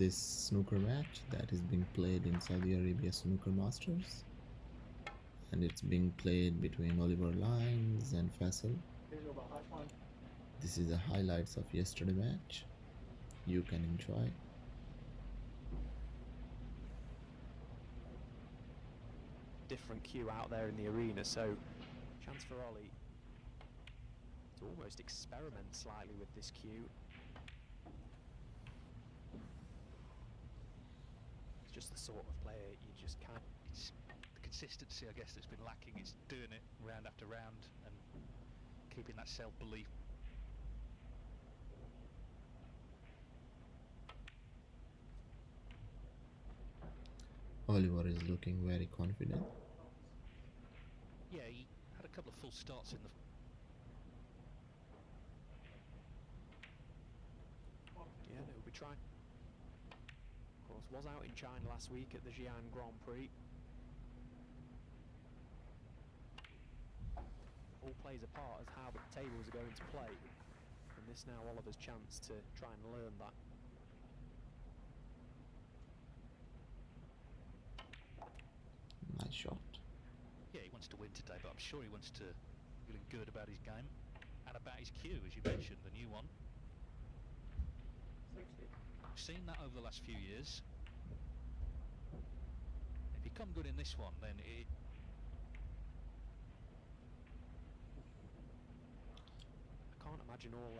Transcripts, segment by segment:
this snooker match that is being played in Saudi Arabia Snooker Masters, and it's being played between Oliver Lyons and Faisal. This is the highlights of yesterday match. You can enjoy. Different cue out there in the arena, so chance for Ollie to almost experiment slightly with this cue. It's just the sort of player you just can't. It's the consistency, I guess, that's been lacking. It's doing it round after round and keeping that self-belief. Oliver is looking very confident. Yeah, he had a couple of full starts in the... Yeah, they'll be trying. Of course, was out in China last week at the Xi'an Grand Prix. All plays a part as how the tables are going to play. And this now Oliver's chance to try and learn that. Nice shot. Yeah, he wants to win today, but I'm sure he wants to feeling good about his game and about his cue, as you mentioned, the new one. 60. We've seen that over the last few years. If you come good in this one, then it... I can't imagine all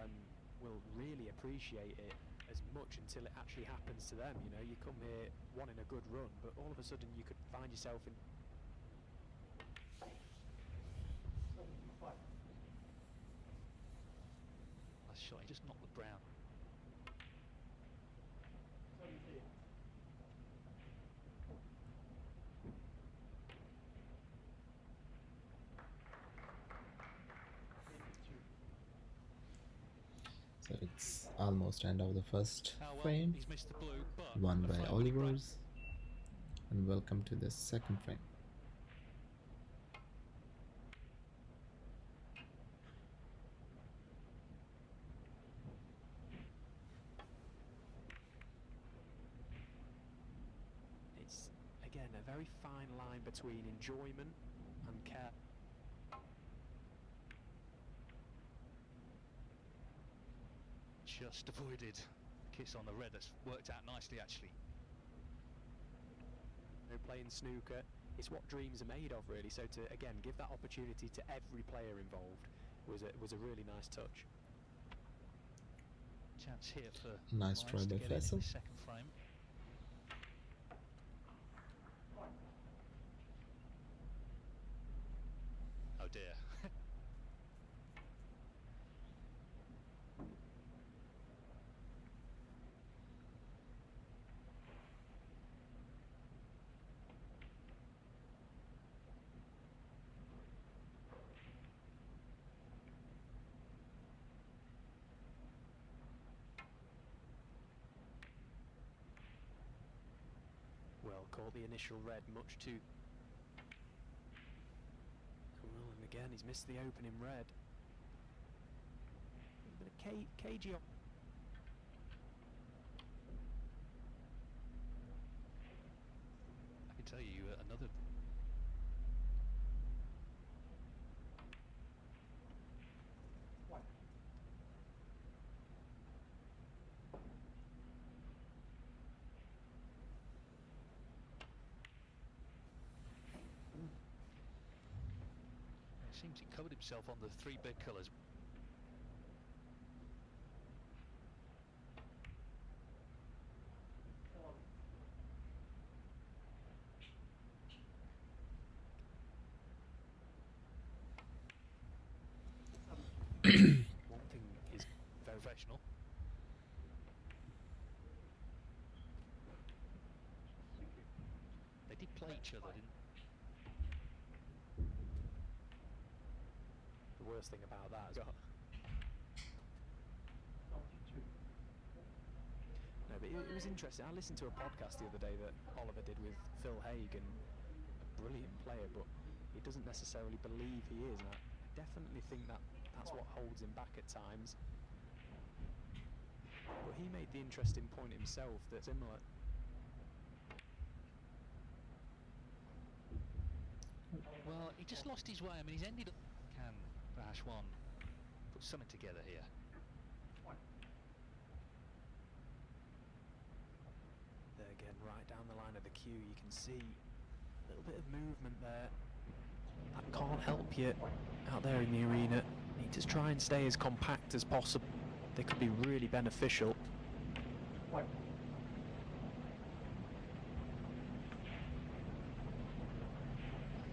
will really appreciate it as much until it actually happens to them. You know, you come here wanting a good run, but all of a sudden you could find yourself in... Last shot, he just knocked the brown. So it's almost end of the first Well, frame, he's missed the blue, but won the by frame was great. Oliver's. And welcome to the second frame. It's, again, a very fine line between enjoyment and care. Just avoided kiss on the red. That's worked out nicely, actually. You know, playing snooker, it's what dreams are made of, really. So to, again, give that opportunity to every player involved was a really nice touch. Chance here for Nice Lyons try to by get in Faisal. the second frame. Oh dear. Well, caught the initial red much too... Well, and again, he's missed the opening red. A bit of cagey... I can tell you another... It seems he covered himself on the three big colours. One thing is very professional. They did play each other, didn't they? The worst thing about that is... No, but it was interesting. I listened to a podcast the other day that Oliver did with Phil Hagan, a brilliant player, but he doesn't necessarily believe he is, and I definitely think that that's what holds him back at times. But he made the interesting point himself that similar. Well, he just lost his way. I mean, he's ended up... Can Bahashwan put something together here? There again, right down the line of the cue, you can see a little bit of movement there. That can't help you out there in the arena. You need to try and stay as compact as possible. They could be really beneficial.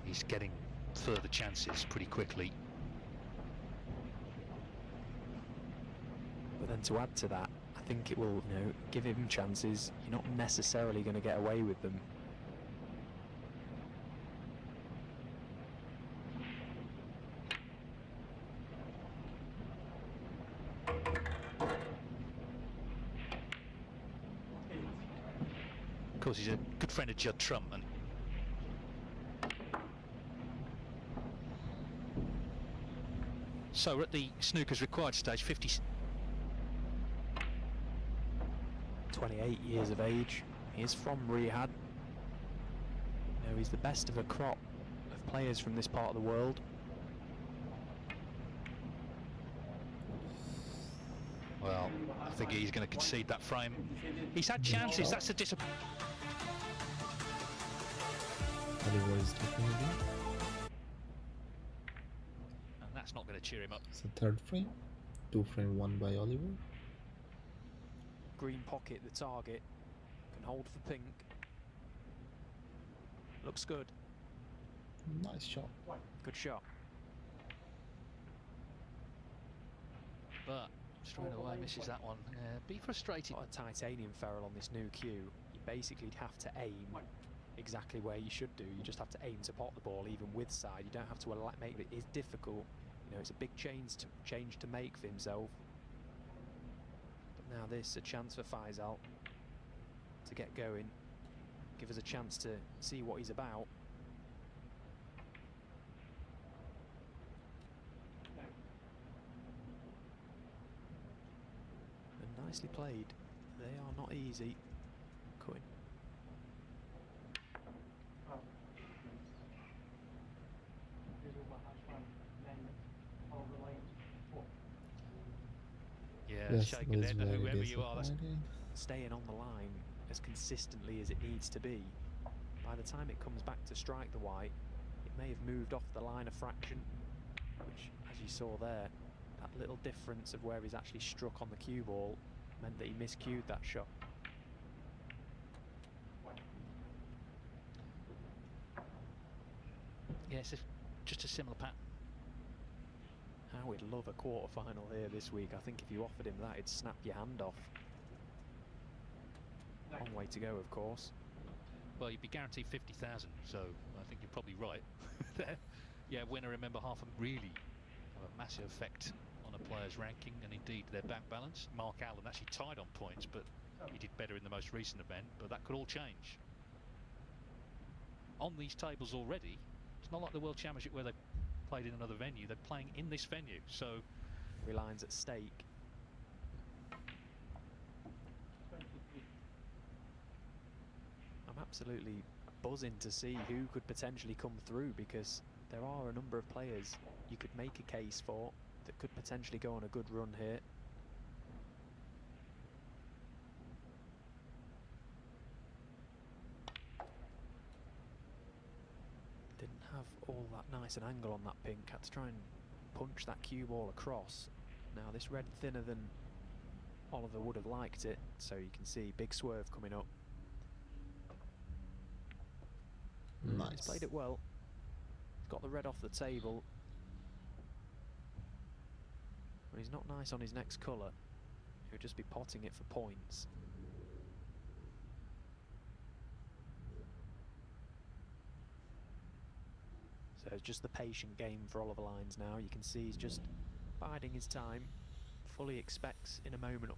He's getting further chances pretty quickly. But then to add to that, I think it will, give him chances. You're not necessarily going to get away with them. Of course, he's a good friend of Judd Trump, and so we're at the snooker's required stage, 28 years of age. He is from Riyadh. He's the best of a crop of players from this part of the world. Well, I think he's going to concede that frame. He's had chances, that's a disappointment. Oliver is taking again. And that's not going to cheer him up. It's a third frame. 2 frame won by Oliver. Green pocket, the target. Can hold for pink. Looks good. Nice shot. Good shot. But straight away misses that one. Be frustrated. Got a titanium ferrule on this new cue. You basically have to aim exactly where you should do. You just have to aim to pot the ball, even with side. You don't have to make it. It's difficult. It's a big change to make for himself. But now this, a chance for Faisal to get going. Give us a chance to see what he's about. And nicely played. They are not easy. Coin. Yeah, Yes, shaking was it, very whoever you are. That's disappointing. Staying on the line as consistently as it needs to be. By the time it comes back to strike the white, it may have moved off the line a fraction, which, as you saw there, that little difference of where he's actually struck on the cue ball meant that he miscued that shot. yeah, it's just a similar pattern. I would love a quarter-final here this week. I think if you offered him that, he'd snap your hand off. Long way to go, of course. Well, you'd be guaranteed 50,000, so I think you're probably right there. Yeah, winner, remember, half a really have a massive effect on a player's ranking and indeed their bank balance. Mark Allen actually tied on points, but he did better in the most recent event, but that could all change. On these tables already, it's not like the World Championship where they played in another venue. They're playing in this venue, so 3 lines at stake. I'm absolutely buzzing to see who could potentially come through, because there are a number of players you could make a case for that could potentially go on a good run here. Didn't have all that nice an angle on that pink. Had to try and punch that cue ball across. Now this red thinner than Oliver would have liked it, so you can see big swerve coming up. Nice. He's played it well. He's got the red off the table. But he's not nice on his next colour. He'll just be potting it for points. So it's just the patient game for Oliver Lines now. You can see he's just biding his time. Fully expects in a moment.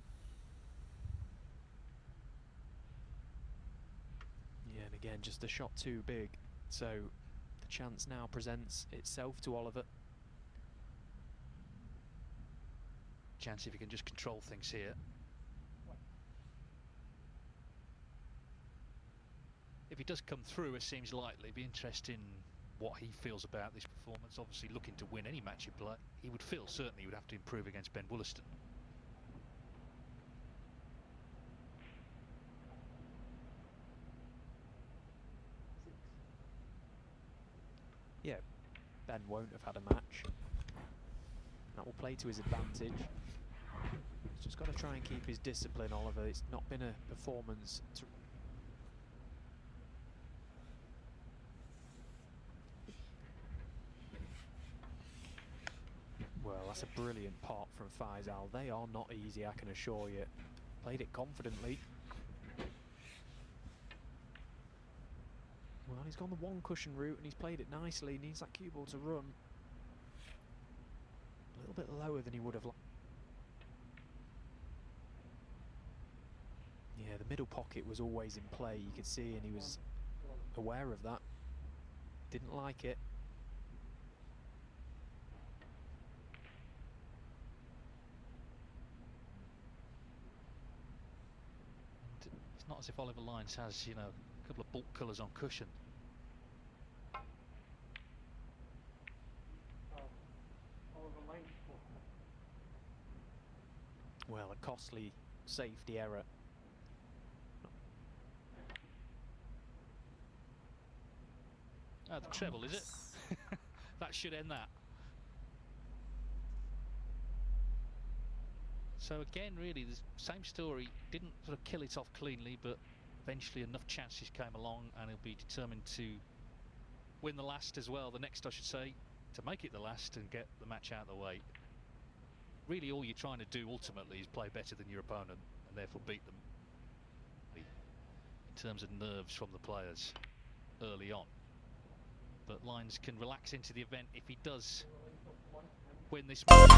Yeah, and again, just the shot too big. So the chance now presents itself to Oliver. chance if you can just control things here. if he does come through, it seems likely. It'd be interesting what he feels about this performance. Obviously looking to win any match he play. He would feel certainly he would have to improve against Ben Wollaston. Yeah, Ben won't have had a match. That will play to his advantage. He's just got to try and keep his discipline, Oliver. It's not been a performance to... Well, that's a brilliant pot from Faisal. They are not easy, I can assure you. Played it confidently. Well, he's gone the one cushion route and he's played it nicely. He needs that cue ball to run. A little bit lower than he would have liked. Yeah, the middle pocket was always in play, you could see, and he was aware of that. Didn't like it. It's not as if Oliver Lyons has, you know, a couple of bulk colours on cushion. Well, a costly safety error. The treble, is it? That should end that. So again, really, the same story. Didn't sort of kill it off cleanly, but eventually enough chances came along, and he'll be determined to win the last as well. The next, I should say, to make it the last and get the match out of the way. Really, all you're trying to do ultimately is play better than your opponent and therefore beat them. In terms of nerves from the players early on. But Lyons can relax into the event if he does win this match.